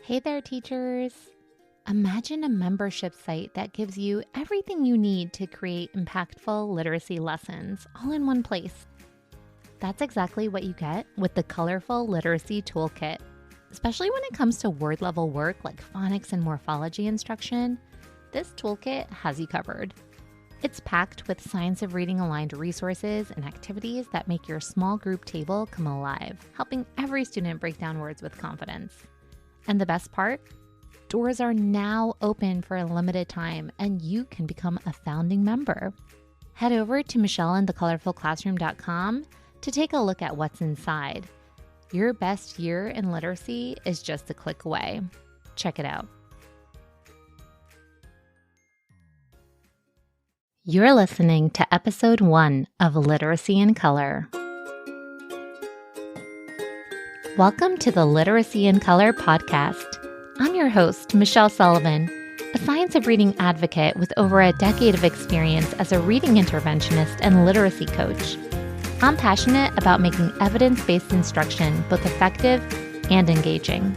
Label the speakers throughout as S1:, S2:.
S1: Hey there, teachers. Imagine a membership site that gives you everything you need to create impactful literacy lessons all in one place. That's exactly what you get with the Colorful Literacy Toolkit. Especially when it comes to word-level work like phonics and morphology instruction, this toolkit has you covered. It's packed with science of reading aligned resources and activities that make your small group table come alive, helping every student break down words with confidence. And the best part? Doors are now open for a limited time, and you can become a founding member. Head over to michelleandthecolorfulclassroom.com to take a look at what's inside. Your best year in literacy is just a click away. Check it out. You're listening to episode 1 of Literacy in Color. Welcome to the Literacy in Color podcast. I'm your host, Michelle Sullivan, a science of reading advocate with over a decade of experience as a reading interventionist and literacy coach. I'm passionate about making evidence-based instruction both effective and engaging.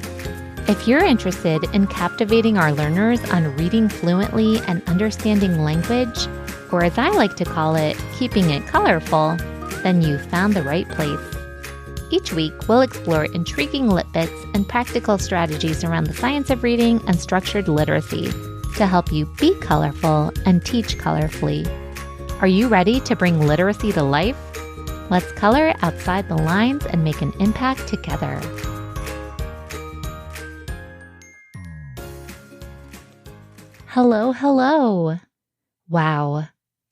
S1: If you're interested in captivating our learners on reading fluently and understanding language, or as I like to call it, keeping it colorful, then you've found the right place. Each week, we'll explore intriguing lit bits and practical strategies around the science of reading and structured literacy to help you be colorful and teach colorfully. Are you ready to bring literacy to life? Let's color outside the lines and make an impact together. Hello, hello. Wow,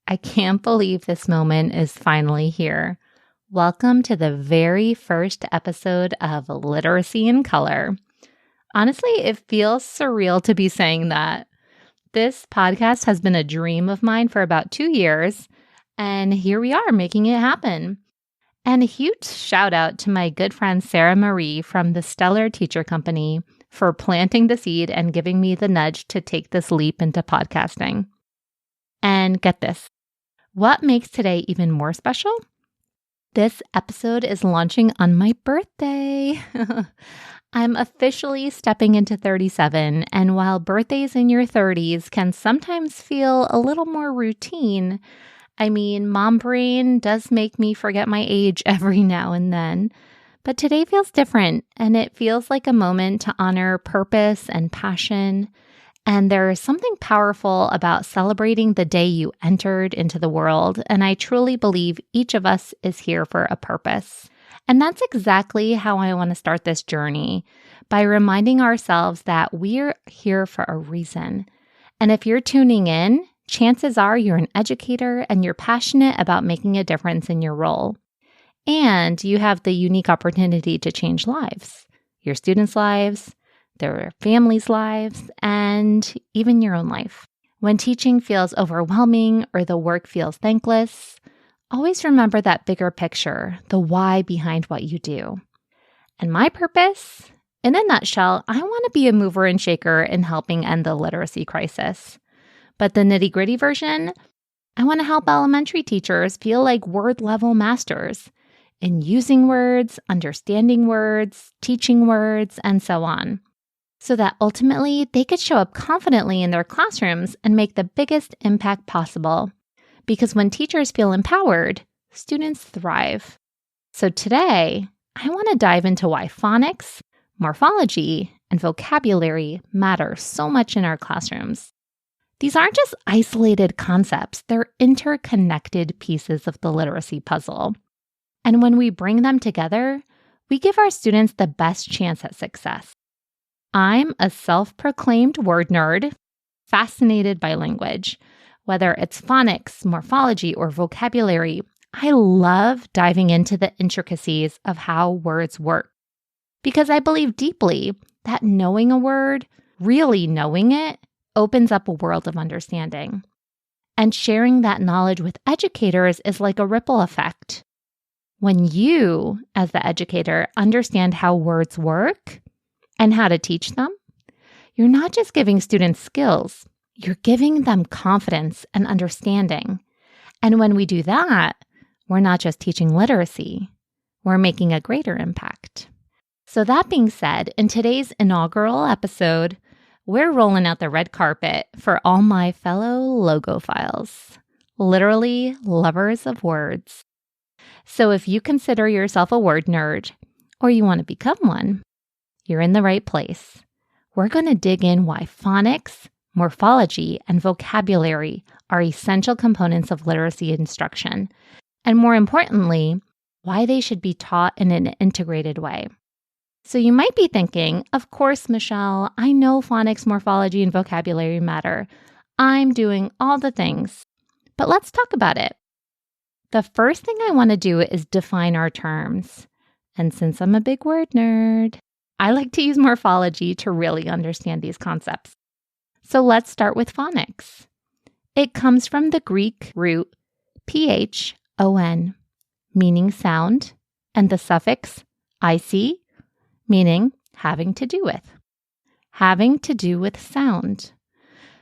S1: I can't believe this moment is finally here. Welcome to the very first episode of Literacy in Color. Honestly, it feels surreal to be saying that. This podcast has been a dream of mine for about 2 years, and here we are making it happen. And a huge shout out to my good friend Sarah Marie from the Stellar Teacher Company for planting the seed and giving me the nudge to take this leap into podcasting. And get this, what makes today even more special? This episode is launching on my birthday. I'm officially stepping into 37, and while birthdays in your 30s can sometimes feel a little more routine, I mean, mom brain does make me forget my age every now and then. But today feels different, and it feels like a moment to honor purpose and passion. And there is something powerful about celebrating the day you entered into the world, and I truly believe each of us is here for a purpose. And that's exactly how I want to start this journey, by reminding ourselves that we're here for a reason. And if you're tuning in, chances are you're an educator and you're passionate about making a difference in your role. And you have the unique opportunity to change lives, your students' lives, their families' lives, and even your own life. When teaching feels overwhelming or the work feels thankless, always remember that bigger picture, the why behind what you do. And my purpose? In a nutshell, I want to be a mover and shaker in helping end the literacy crisis. But the nitty-gritty version, I want to help elementary teachers feel like word-level masters in using words, understanding words, teaching words, and so on, so that ultimately they could show up confidently in their classrooms and make the biggest impact possible. Because when teachers feel empowered, students thrive. So today, I want to dive into why phonics, morphology, and vocabulary matter so much in our classrooms. These aren't just isolated concepts, they're interconnected pieces of the literacy puzzle. And when we bring them together, we give our students the best chance at success. I'm a self-proclaimed word nerd, fascinated by language. Whether it's phonics, morphology, or vocabulary, I love diving into the intricacies of how words work. Because I believe deeply that knowing a word, really knowing it, opens up a world of understanding. And sharing that knowledge with educators is like a ripple effect. When you, as the educator, understand how words work and how to teach them, you're not just giving students skills, you're giving them confidence and understanding. And when we do that, we're not just teaching literacy, we're making a greater impact. So that being said, in today's inaugural episode, we're rolling out the red carpet for all my fellow logophiles, literally lovers of words. So if you consider yourself a word nerd, or you want to become one, you're in the right place. We're going to dig in why phonics, morphology, and vocabulary are essential components of literacy instruction, and more importantly, why they should be taught in an integrated way. So you might be thinking, of course, Michelle, I know phonics, morphology, and vocabulary matter. I'm doing all the things. But let's talk about it. The first thing I want to do is define our terms. And since I'm a big word nerd, I like to use morphology to really understand these concepts. So let's start with phonics. It comes from the Greek root phon, meaning sound, and the suffix ic, meaning having to do with sound.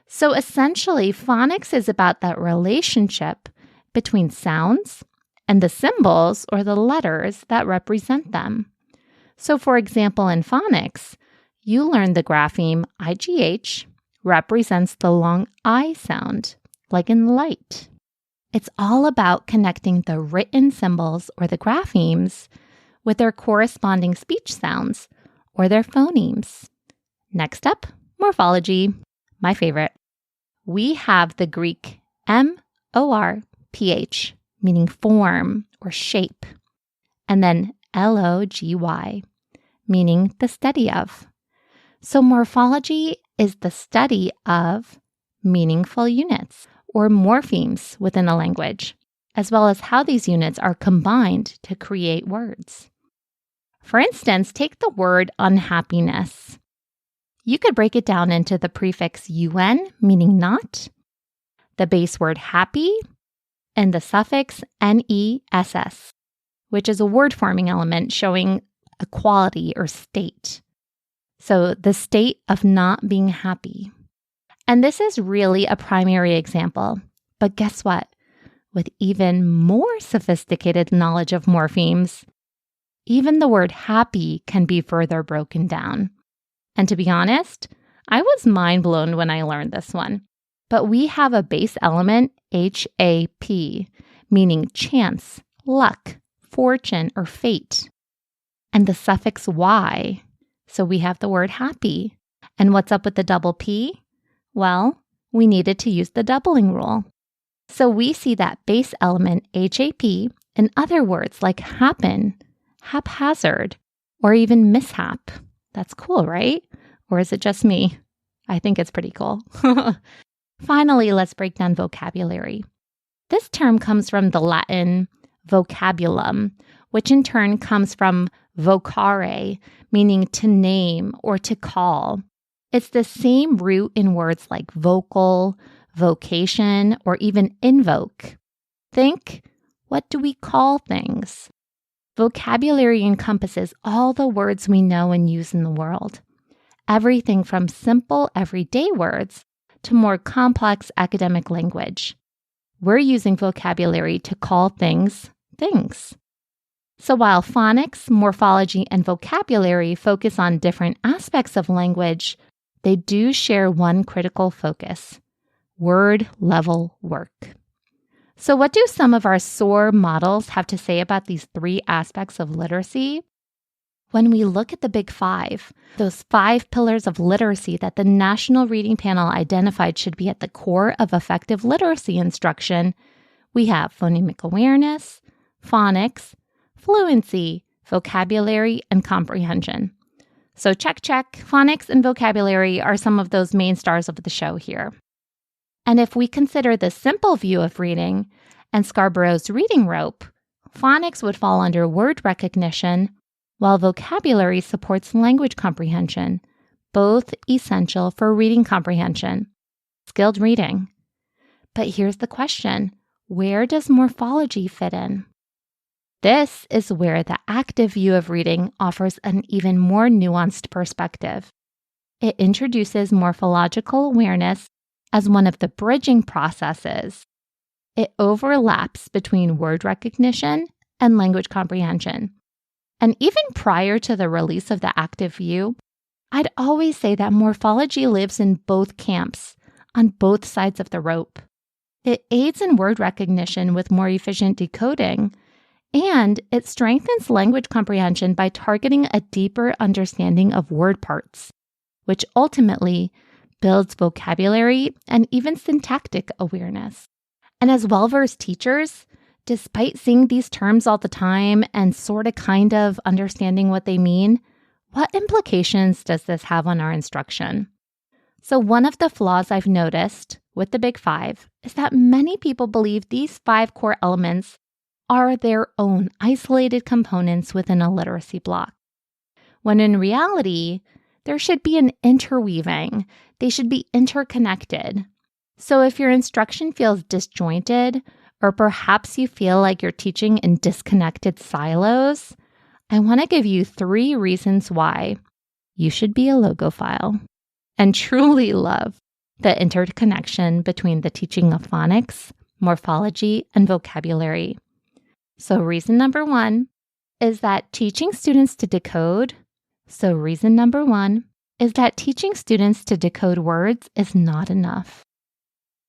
S1: So essentially, phonics is about that relationship between sounds and the symbols or the letters that represent them. So for example, in phonics, you learn the grapheme IGH represents the long I sound, like in light. It's all about connecting the written symbols or the graphemes with their corresponding speech sounds or their phonemes. Next up, morphology, my favorite. We have the Greek morph, meaning form or shape, and then logy, meaning the study of. So morphology is the study of meaningful units or morphemes within a language, as well as how these units are combined to create words. For instance, take the word unhappiness. You could break it down into the prefix un, meaning not, the base word happy, and the suffix ness, which is a word-forming element showing a quality or state. So the state of not being happy. And this is really a primary example. But guess what? With even more sophisticated knowledge of morphemes, even the word happy can be further broken down. And to be honest, I was mind blown when I learned this one. But we have a base element, HAP, meaning chance, luck, fortune, or fate. And the suffix Y. So we have the word happy. And what's up with the double P? Well, we needed to use the doubling rule. So we see that base element, HAP, in other words like happen, haphazard, or even mishap. That's cool, right? Or is it just me? I think it's pretty cool. Finally, let's break down vocabulary. This term comes from the Latin vocabulum, which in turn comes from vocare, meaning to name or to call. It's the same root in words like vocal, vocation, or even invoke. Think, what do we call things? Vocabulary encompasses all the words we know and use in the world. Everything from simple everyday words to more complex academic language. We're using vocabulary to call things things. So while phonics, morphology, and vocabulary focus on different aspects of language, they do share one critical focus: word-level work. So what do some of our SOAR models have to say about these three aspects of literacy? When we look at the big five, those 5 pillars of literacy that the National Reading Panel identified should be at the core of effective literacy instruction, we have phonemic awareness, phonics, fluency, vocabulary, and comprehension. So check. Phonics and vocabulary are some of those main stars of the show here. And if we consider the simple view of reading and Scarborough's reading rope, phonics would fall under word recognition, while vocabulary supports language comprehension, both essential for reading comprehension, skilled reading. But here's the question: where does morphology fit in? This is where the active view of reading offers an even more nuanced perspective. It introduces morphological awareness as one of the bridging processes. It overlaps between word recognition and language comprehension. And even prior to the release of the active view, I'd always say that morphology lives in both camps, on both sides of the rope. It aids in word recognition with more efficient decoding, and it strengthens language comprehension by targeting a deeper understanding of word parts, which ultimately builds vocabulary and even syntactic awareness. And as well-versed teachers, despite seeing these terms all the time and kind of understanding what they mean, what implications does this have on our instruction? So one of the flaws I've noticed with the Big Five is that many people believe these 5 core elements are their own isolated components within a literacy block, when in reality, there should be an interweaving. They should be interconnected. So if your instruction feels disjointed, or perhaps you feel like you're teaching in disconnected silos, I want to give you 3 reasons why you should be a logophile and truly love the interconnection between the teaching of phonics, morphology, and vocabulary. So reason number 1 is that teaching students to decode words is not enough.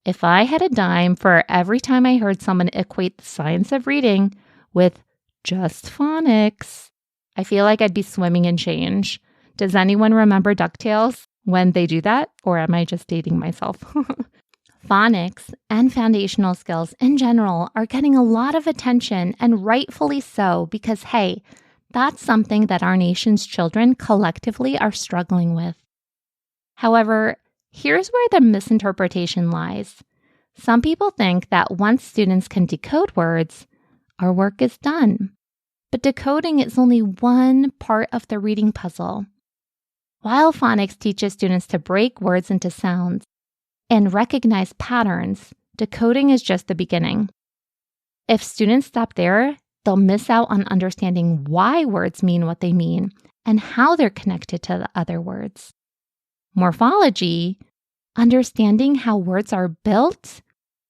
S1: If I had a dime for every time I heard someone equate the science of reading with just phonics, I feel like I'd be swimming in change. Does anyone remember DuckTales when they do that? Or am I just dating myself? Phonics and foundational skills in general are getting a lot of attention, and rightfully so, because hey, that's something that our nation's children collectively are struggling with. However, here's where the misinterpretation lies. Some people think that once students can decode words, our work is done. But decoding is only one part of the reading puzzle. While phonics teaches students to break words into sounds and recognize patterns, decoding is just the beginning. If students stop there, they'll miss out on understanding why words mean what they mean and how they're connected to the other words. Morphology, understanding how words are built,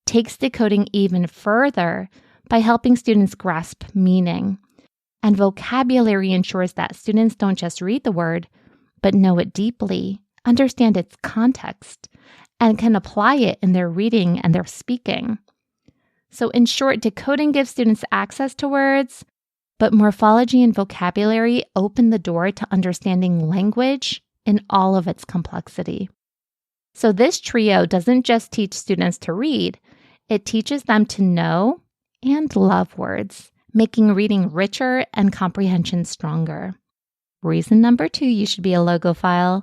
S1: takes decoding even further by helping students grasp meaning. And vocabulary ensures that students don't just read the word, but know it deeply, understand its context, and can apply it in their reading and their speaking. So in short, decoding gives students access to words, but morphology and vocabulary open the door to understanding language in all of its complexity. So this trio doesn't just teach students to read, it teaches them to know and love words, making reading richer and comprehension stronger. Reason number 2 you should be a logophile.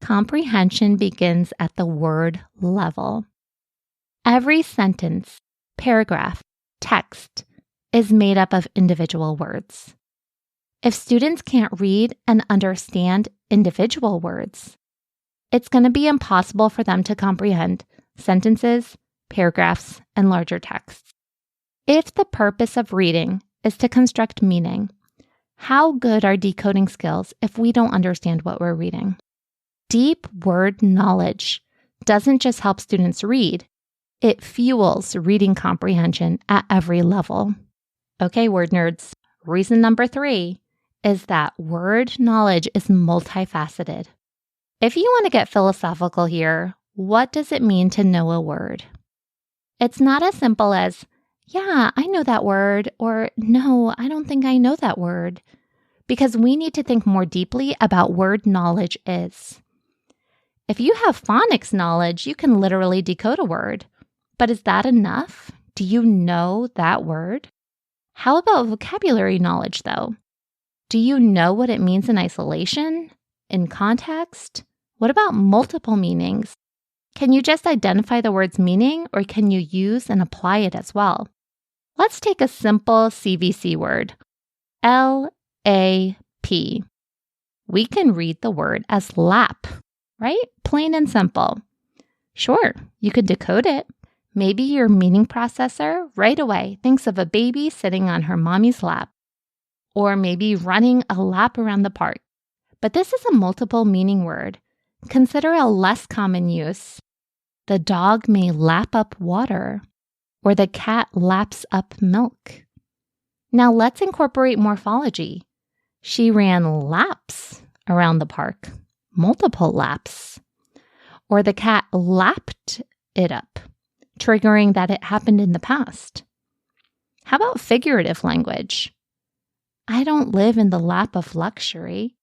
S1: Comprehension begins at the word level. Every sentence, paragraph, text is made up of individual words. If students can't read and understand individual words, it's going to be impossible for them to comprehend sentences, paragraphs, and larger texts. If the purpose of reading is to construct meaning, how good are decoding skills if we don't understand what we're reading? Deep word knowledge doesn't just help students read, it fuels reading comprehension at every level. Okay, word nerds, reason number 3 is that word knowledge is multifaceted. If you want to get philosophical here, what does it mean to know a word? It's not as simple as, yeah, I know that word, or no, I don't think I know that word, because we need to think more deeply about word knowledge is. If you have phonics knowledge, you can literally decode a word. But is that enough? Do you know that word? How about vocabulary knowledge, though? Do you know what it means in isolation? In context? What about multiple meanings? Can you just identify the word's meaning, or can you use and apply it as well? Let's take a simple CVC word, L-A-P. We can read the word as lap, right? Plain and simple. Sure, you could decode it. Maybe your meaning processor right away thinks of a baby sitting on her mommy's lap, or maybe running a lap around the park. But this is a multiple meaning word. Consider a less common use. The dog may lap up water, or the cat laps up milk. Now let's incorporate morphology. She ran laps around the park, multiple laps. Or the cat lapped it up, triggering that it happened in the past. How about figurative language? I don't live in the lap of luxury.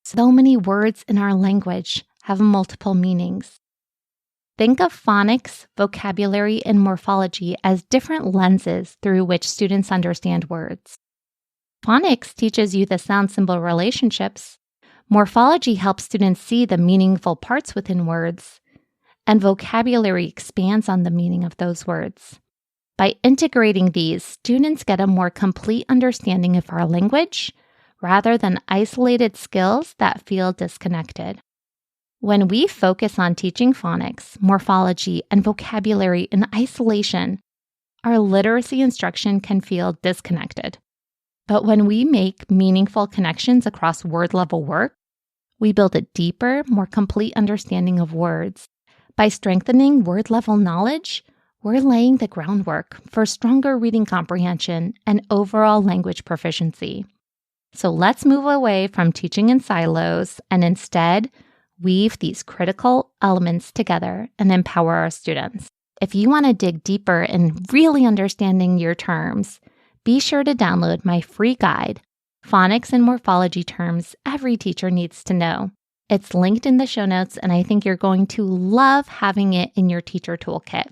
S1: So many words in our language have multiple meanings. Think of phonics, vocabulary, and morphology as different lenses through which students understand words. Phonics teaches you the sound-symbol relationships. Morphology helps students see the meaningful parts within words. And vocabulary expands on the meaning of those words. By integrating these, students get a more complete understanding of our language rather than isolated skills that feel disconnected. When we focus on teaching phonics, morphology, and vocabulary in isolation, our literacy instruction can feel disconnected. But when we make meaningful connections across word-level work, we build a deeper, more complete understanding of words. By strengthening word-level knowledge, we're laying the groundwork for stronger reading comprehension and overall language proficiency. So let's move away from teaching in silos and instead weave these critical elements together and empower our students. If you want to dig deeper in really understanding your terms, be sure to download my free guide, Phonics and Morphology Terms Every Teacher Needs to Know. It's linked in the show notes, and I think you're going to love having it in your teacher toolkit.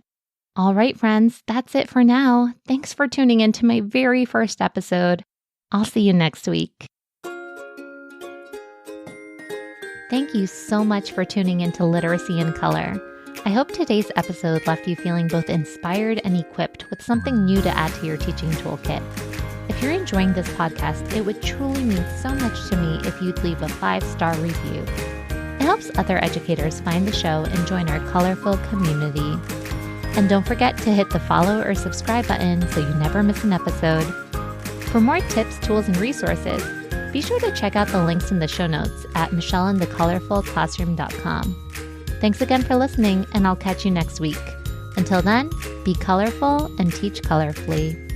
S1: All right, friends, that's it for now. Thanks for tuning in to my very first episode. I'll see you next week. Thank you so much for tuning into Literacy in Color. I hope today's episode left you feeling both inspired and equipped with something new to add to your teaching toolkit. If you're enjoying this podcast, it would truly mean so much to me if you'd leave a 5-star review. It helps other educators find the show and join our colorful community. And don't forget to hit the follow or subscribe button so you never miss an episode. For more tips, tools, and resources, be sure to check out the links in the show notes at michelleandthecolorfulclassroom.com. Thanks again for listening, and I'll catch you next week. Until then, be colorful and teach colorfully.